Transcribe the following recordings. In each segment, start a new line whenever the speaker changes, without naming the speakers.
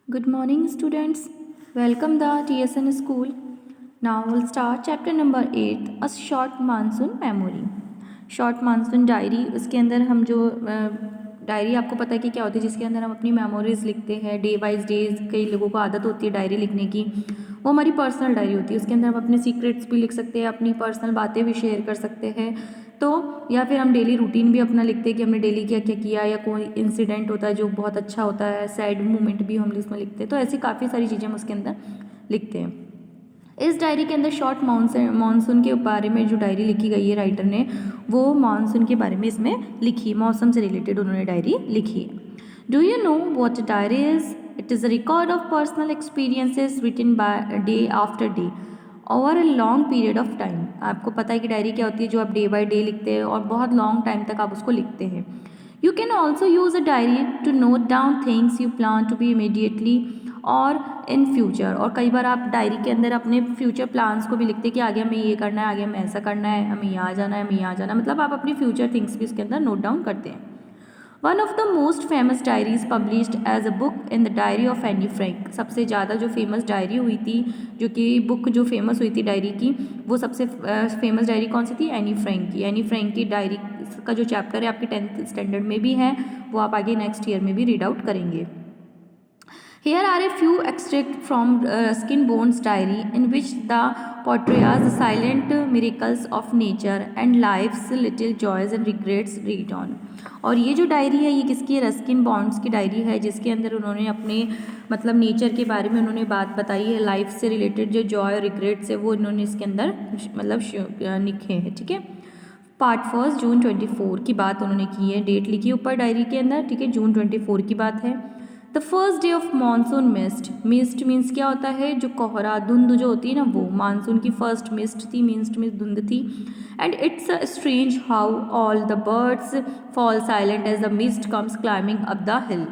Good morning, students. Welcome the TSN school. Now we'll start chapter number 8, a short monsoon memory. Short monsoon diary, उसके अंदर हम जो diary आपको पता है कि क्या होती है, जिसके अंदर हम अपनी मेमोरीज लिखते हैं डे वाइज डेज। कई लोगों को आदत होती है डायरी लिखने की, वो हमारी पर्सनल डायरी होती है। उसके अंदर हम अपने सीक्रेट्स भी लिख सकते हैं, अपनी पर्सनल बातें भी शेयर कर सकते हैं। तो या फिर हम डेली रूटीन भी अपना लिखते हैं कि हमने डेली क्या क्या किया, या कोई इंसिडेंट होता है जो बहुत अच्छा होता है, सैड मोमेंट भी हम इसमें लिखते हैं। तो ऐसी काफ़ी सारी चीज़ें हम उसके अंदर लिखते हैं। इस डायरी के अंदर शॉर्ट मानसून के बारे में जो डायरी लिखी गई है राइटर ने, वो मानसून के बारे में इसमें लिखी, मौसम से रिलेटेड उन्होंने डायरी लिखी है। Do you know what a diary is? It is a record of personal experiences written by day after day over a long period of time. आपको पता है कि डायरी क्या होती है, जो आप डे बाय डे लिखते हैं और बहुत लॉन्ग टाइम तक आप उसको लिखते हैं। You can also use a diary to note down things you plan to be immediately और इन फ्यूचर। और कई बार आप डायरी के अंदर अपने फ्यूचर प्लान्स को भी लिखते हैं कि आगे हमें ये करना है, आगे हमें ऐसा करना है, हमें यहाँ जाना है, हमें यहाँ जाना है। मतलब आप अपनी फ्यूचर थिंग्स भी उसके अंदर नोट डाउन करते हैं। One of the most famous diaries published as a book in the diary of Anne Frank. सबसे ज़्यादा जो फेमस डायरी हुई थी, जो कि बुक जो फेमस हुई थी डायरी की, वो सबसे फेमस डायरी कौन सी थी? एनी फ्रैंक की। एनी फ्रैंक की डायरी का जो चैप्टर है आपके 10th स्टैंडर्ड में भी है, वो आप आगे नेक्स्ट ईयर में भी रीड आउट करेंगे। Here are a few extracts from Ruskin Bone's diary, in which the portrays the silent miracles of nature and life's little joys and regrets read on. और ये जो डायरी है ये किसकी है? रस्किन बॉन्ड्स की diary है, जिसके अंदर उन्होंने अपने मतलब नेचर के बारे में उन्होंने बात बताई है, लाइफ से रिलेटेड जो जॉय और रिग्रेट्स है वो इन्होंने इसके अंदर मतलब लिखे हैं। ठीक है, पार्ट फर्स्ट जून 24 की बात उन्होंने की है, डेट लिखी ऊपर डायरी के अंदर। ठीक है, जून 24 की बात है। The first day of monsoon mist. Mist means क्या होता है? जो कोहरा, धुंध जो होती है ना, वो मानसून की फर्स्ट मिस्ट थी, मिस्ट मीन्स धुंध थी। And it's a strange how all the birds fall silent as the mist comes climbing up the hill.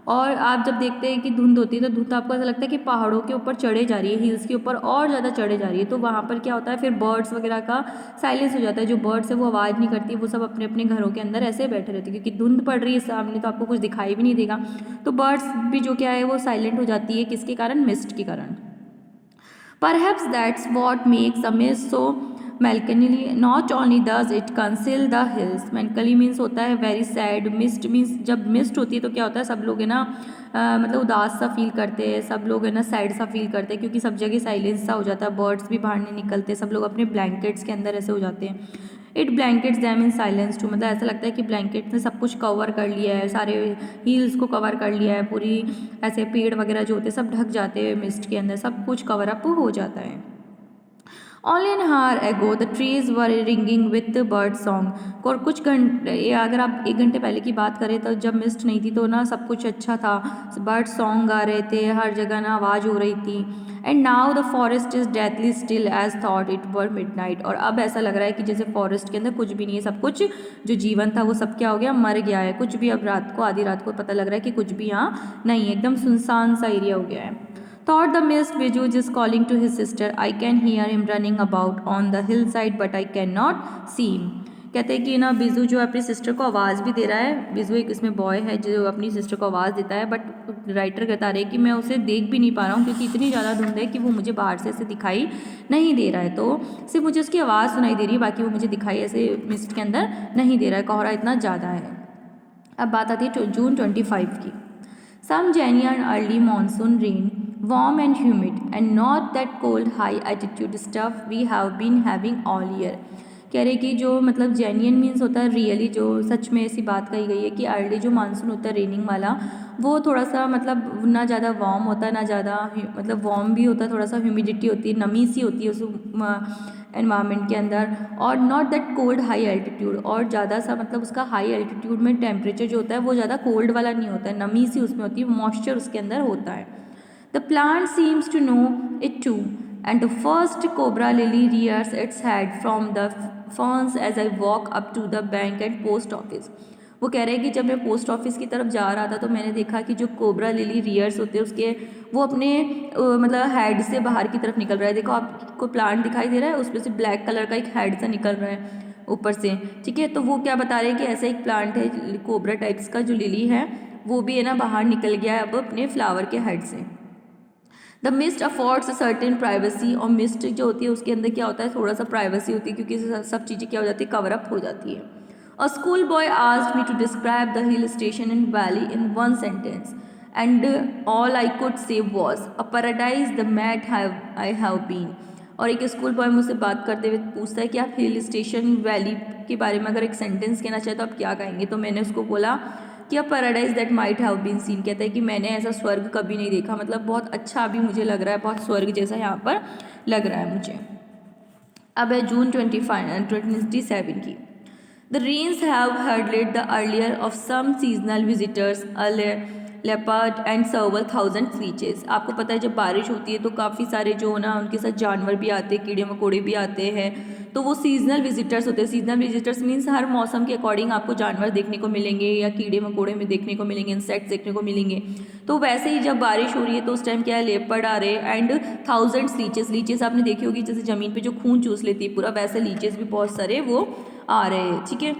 और आप जब देखते हैं कि धुंध होती है तो धुंध आपको ऐसा लगता है कि पहाड़ों के ऊपर चढ़े जा रही है, हिल्स के ऊपर और ज़्यादा चढ़े जा रही है। तो वहाँ पर क्या होता है, फिर बर्ड्स वगैरह का साइलेंस हो जाता है। जो बर्ड्स है वो आवाज़ नहीं करती, वो सब अपने अपने घरों के अंदर ऐसे बैठे रहते हैं, क्योंकि धुंध पड़ रही है सामने तो आपको कुछ दिखाई भी नहीं देगा। तो बर्ड्स भी जो क्या है वो साइलेंट हो जाती है, किसके कारण? मिस्ट के कारण। Perhaps that's what makes a mist so melancholy. Not only does it conceal the hills, melancholy means होता है very sad, mist means जब mist होती है तो क्या होता है, सब लोग है ना मतलब उदास सा फील करते हैं, सब लोग है ना सैड सा फील करते हैं, क्योंकि सब जगह साइलेंस सा हो जाता है, बर्ड्स भी बाहर नहीं निकलते, सब लोग अपने ब्लैंकेट्स के अंदर ऐसे हो जाते हैं। It blankets them in silence too, मतलब ऐसा लगता है कि ब्लैंकेट ने सब कुछ कवर कर लिया है, सारे हील्स को कवर कर लिया है, पूरी ऐसे पेड़ वगैरह जो होते हैं सब ढक जाते हैं मिस्ट के अंदर, सब कुछ कवर अप हो जाता है। Only an hour ago the trees were ringing with bird song. और कुछ घंटे, अगर आप 1 घंटे पहले की बात करें तो जब मिस्ट नहीं थी तो ना सब कुछ अच्छा था, बर्ड सॉन्ग गा रहे थे, हर जगह ना आवाज़ हो रही थी। And now the forest is deathly still as thought it were midnight. और अब ऐसा लग रहा है कि जैसे फॉरेस्ट के अंदर कुछ भी नहीं है, सब कुछ जो जीवन था वो सब क्या हो गया? मर गया है। कुछ भी अब रात को, आधी रात को पता लग रहा है कि कुछ भी यहाँ नहीं है, एकदम सुनसान सा एरिया हो गया है। Thought the mist Viju is calling to his sister. I can hear him running about on the hillside, but I cannot see him. कहते हैं कि ना बिजू जो अपनी सिस्टर को आवाज़ भी दे रहा है। बिजू एक इसमें बॉय है जो अपनी सिस्टर को आवाज़ देता है, बट राइटर बता रहे हैं कि मैं उसे देख भी नहीं पा रहा हूँ, क्योंकि इतनी ज़्यादा धुंध है कि वो मुझे बाहर से ऐसे दिखाई नहीं दे रहा है। तो सिर्फ मुझे उसकी आवाज़ सुनाई दे रही है, बाकी वो मुझे दिखाई ऐसे मिस्ट के अंदर नहीं दे रहा है, कोहरा इतना ज़्यादा है। अब बात आती है जून 25 की। Some genuine early monsoon rain, warm and humid, and not that cold high altitude stuff we have been having all year. कह रहे कि जो मतलब जेन्यन मीन्स होता है रियली, जो सच में ऐसी बात कही गई है कि अर्ली जो मानसून होता है रेनिंग वाला, वो थोड़ा सा मतलब ना ज़्यादा वार्म होता है, ना ज़्यादा मतलब वार्म भी होता है, थोड़ा सा ह्यूमिडिटी होती है, नमी सी होती है उस एनवायरनमेंट के अंदर। और not that cold high altitude, और ज़्यादा सा मतलब उसका हाई एल्टीट्यूड में टेम्परेचर जो होता है वो ज़्यादा कोल्ड वाला नहीं होता है, नमी सी उसमें होती है, मॉइस्चर उसके अंदर होता है। The plant seems to know it too, and the first cobra lily rears its head from the ferns as I walk up to the bank and post office. वो कह रहे हैं कि जब मैं पोस्ट ऑफिस की तरफ जा रहा था तो मैंने देखा कि जो कोबरा लिली रियर्स होते हैं उसके वो अपने मतलब हेड से बाहर की तरफ निकल रहा है। देखो आपको प्लांट दिखाई दे रहा है, उसमें से ब्लैक कलर का एक हेड सा निकल रहा है ऊपर से। ठीक है, तो वो क्या बता रहे हैं कि ऐसा एक प्लांट है कोबरा टाइप्स का जो लिली है, वो भी है ना बाहर निकल गया है अब अपने फ्लावर के हेड से। The mist affords a certain privacy, और मिस्ट जो होती है उसके अंदर क्या होता है, थोड़ा सा प्राइवेसी होती है क्योंकि सब चीज़ें क्या हो जाती है, कवर अप हो जाती है। A school boy asked me to describe the hill station and valley in one sentence and all I could say was a paradise the mat I have been. और एक स्कूल बॉय मुझसे बात करते हुए पूछता है कि आप हिल स्टेशन वैली के बारे में अगर एक सेंटेंस कहना चाहे तो आप क्या कहेंगे। तो मैंने उसको बोला कि a paradise that might have been seen. कहता है कि मैंने ऐसा स्वर्ग कभी नहीं देखा, मतलब बहुत अच्छा अभी मुझे लग रहा है, बहुत स्वर्ग जैसा यहाँ पर लग रहा है मुझे। अब है जून 27 की। The rains have heralded the arrival of some seasonal visitors leopard and serval 1000 leeches. आपको पता है जब बारिश होती है तो काफ़ी सारे जो ना उनके साथ जानवर भी आते हैं, कीड़े मकोड़े भी आते हैं, तो वो सीजनल विजिटर्स होते हैं। सीजनल विजिटर्स मीन्स हर मौसम के अकॉर्डिंग आपको जानवर देखने को मिलेंगे या कीड़े मकोड़े में देखने को मिलेंगे, इंसेक्ट्स देखने को मिलेंगे। तो वैसे ही जब बारिश हो रही है तो उस टाइम क्या है, लेपर्ड आ रहे हैं एंड 1000 लीचेस। लीचेस आपने देखी होगी जैसे ज़मीन पे जो खून चूस लेती है पूरा, वैसे लीचेस भी बहुत सारे वो आ रहे हैं, ठीक है।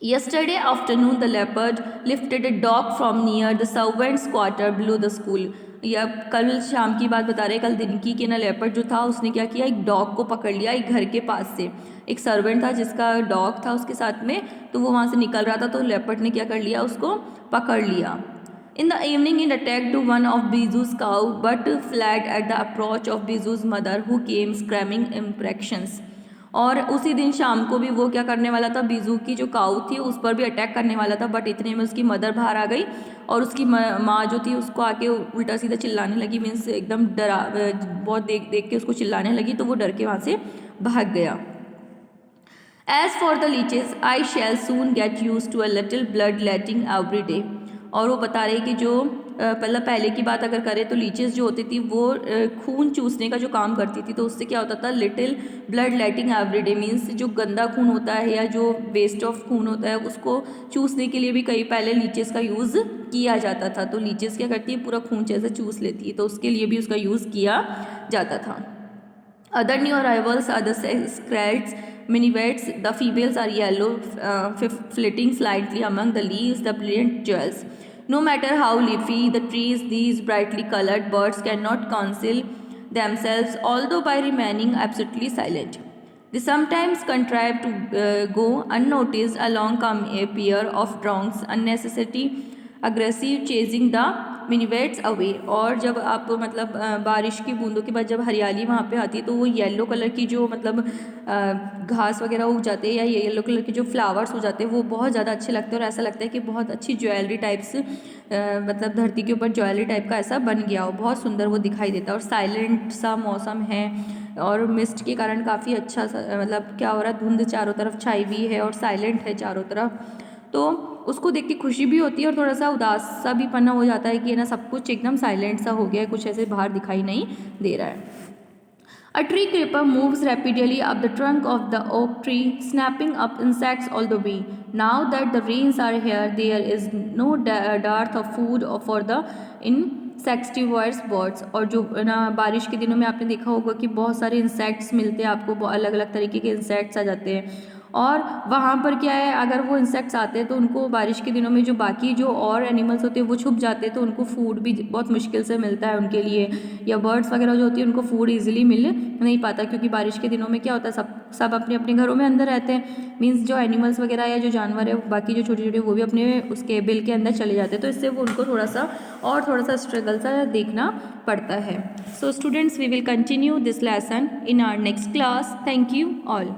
Yesterday afternoon, the leopard lifted a dog from near the servants' quarter below the school. या कल शाम की बात बता रहे हैं, कल दिन की, कि ना लेपर्ड जो था उसने क्या किया, एक डॉग को पकड़ लिया एक घर के पास से। एक सर्वेंट था जिसका डॉग था उसके साथ में, तो वो वहाँ से निकल रहा था तो लेपर्ड ने क्या कर लिया, उसको पकड़ लिया। In the evening, it attacked one of Bijou's cow, but fled at the approach of Bijou's mother, who came screaming imprecations. और उसी दिन शाम को भी वो क्या करने वाला था, बीजू की जो काऊ थी उस पर भी अटैक करने वाला था, बट इतने में उसकी मदर बाहर आ गई और उसकी माँ जो थी उसको आके उल्टा सीधा चिल्लाने लगी, मीन्स एकदम डरा, बहुत देख देख के उसको चिल्लाने लगी, तो वो डर के वहाँ से भाग गया। As for the leeches I shall soon get use to a little blood letting every day. और वो बता रहे कि जो पहले की बात अगर करें तो लीचेस जो होती थी वो खून चूसने का जो काम करती थी, तो उससे क्या होता था, लिटिल ब्लड लेटिंग एवरीडे, मीन्स जो गंदा खून होता है या जो वेस्ट ऑफ खून होता है उसको चूसने के लिए भी कई पहले लीचेस का यूज़ किया जाता था। तो लीचेस क्या करती है, पूरा खून जैसे चूस लेती है, तो उसके लिए भी उसका यूज़ किया जाता था। Other new arrivals are the scrats, minivets. The females are yellow, flitting slightly among the leaves, the brilliant jewels. No matter how leafy the trees, these brightly colored birds cannot conceal themselves, although by remaining absolutely silent. They sometimes contrive to go unnoticed. Along come a pair of drones, unnecessary, aggressive, chasing the minivets away. और जब आप मतलब बारिश की बूंदों के बाद जब हरियाली वहाँ पे आती है तो वो येलो कलर की जो मतलब घास वगैरह उग जाते हैं या येलो कलर के जो फ्लावर्स हो जाते हैं वो बहुत ज़्यादा अच्छे लगते हैं, और ऐसा लगता है कि बहुत अच्छी ज्वेलरी टाइप्स मतलब धरती के ऊपर ज्वेलरी टाइप का ऐसा बन गया हो, बहुत सुंदर वो दिखाई देता है। और साइलेंट सा मौसम है और मिस्ट के कारण काफ़ी अच्छा सा मतलब क्या हो रहा है, धुंध चारों तरफ छाई हुई है और साइलेंट है चारों तरफ, तो उसको देख के खुशी भी होती है और थोड़ा सा उदास सा भी पन्ना हो जाता है कि ना सब कुछ एकदम साइलेंट सा हो गया है, कुछ ऐसे बाहर दिखाई नहीं दे रहा है। A tree creeper moves rapidly up the trunk of the oak tree, snapping up insects all the way. Now that the rains are here, there is no dearth of food for the insectivorous birds. और जो ना बारिश के दिनों में आपने देखा होगा कि बहुत सारे इंसेक्ट्स मिलते हैं आपको, अलग अलग तरीके के इंसेक्ट्स आ जाते हैं, और वहाँ पर क्या है, अगर वो इंसेक्ट्स आते हैं तो उनको बारिश के दिनों में जो बाकी जो और एनिमल्स होते हैं वो छुप जाते हैं, तो उनको फूड भी बहुत मुश्किल से मिलता है उनके लिए, या बर्ड्स वगैरह जो होती है उनको फूड इजीली मिल नहीं पाता, क्योंकि बारिश के दिनों में क्या होता है, सब अपने अपने घरों में अंदर रहते हैं, मीन्स जो एनिमल्स वगैरह या जो जानवर है बाकी जो छोटे छोटे वो भी अपने उसके बिल के अंदर चले जाते हैं, तो इससे वो उनको थोड़ा सा स्ट्रगल सा देखना पड़ता है। So students, we will continue this lesson in our next class. Thank you all.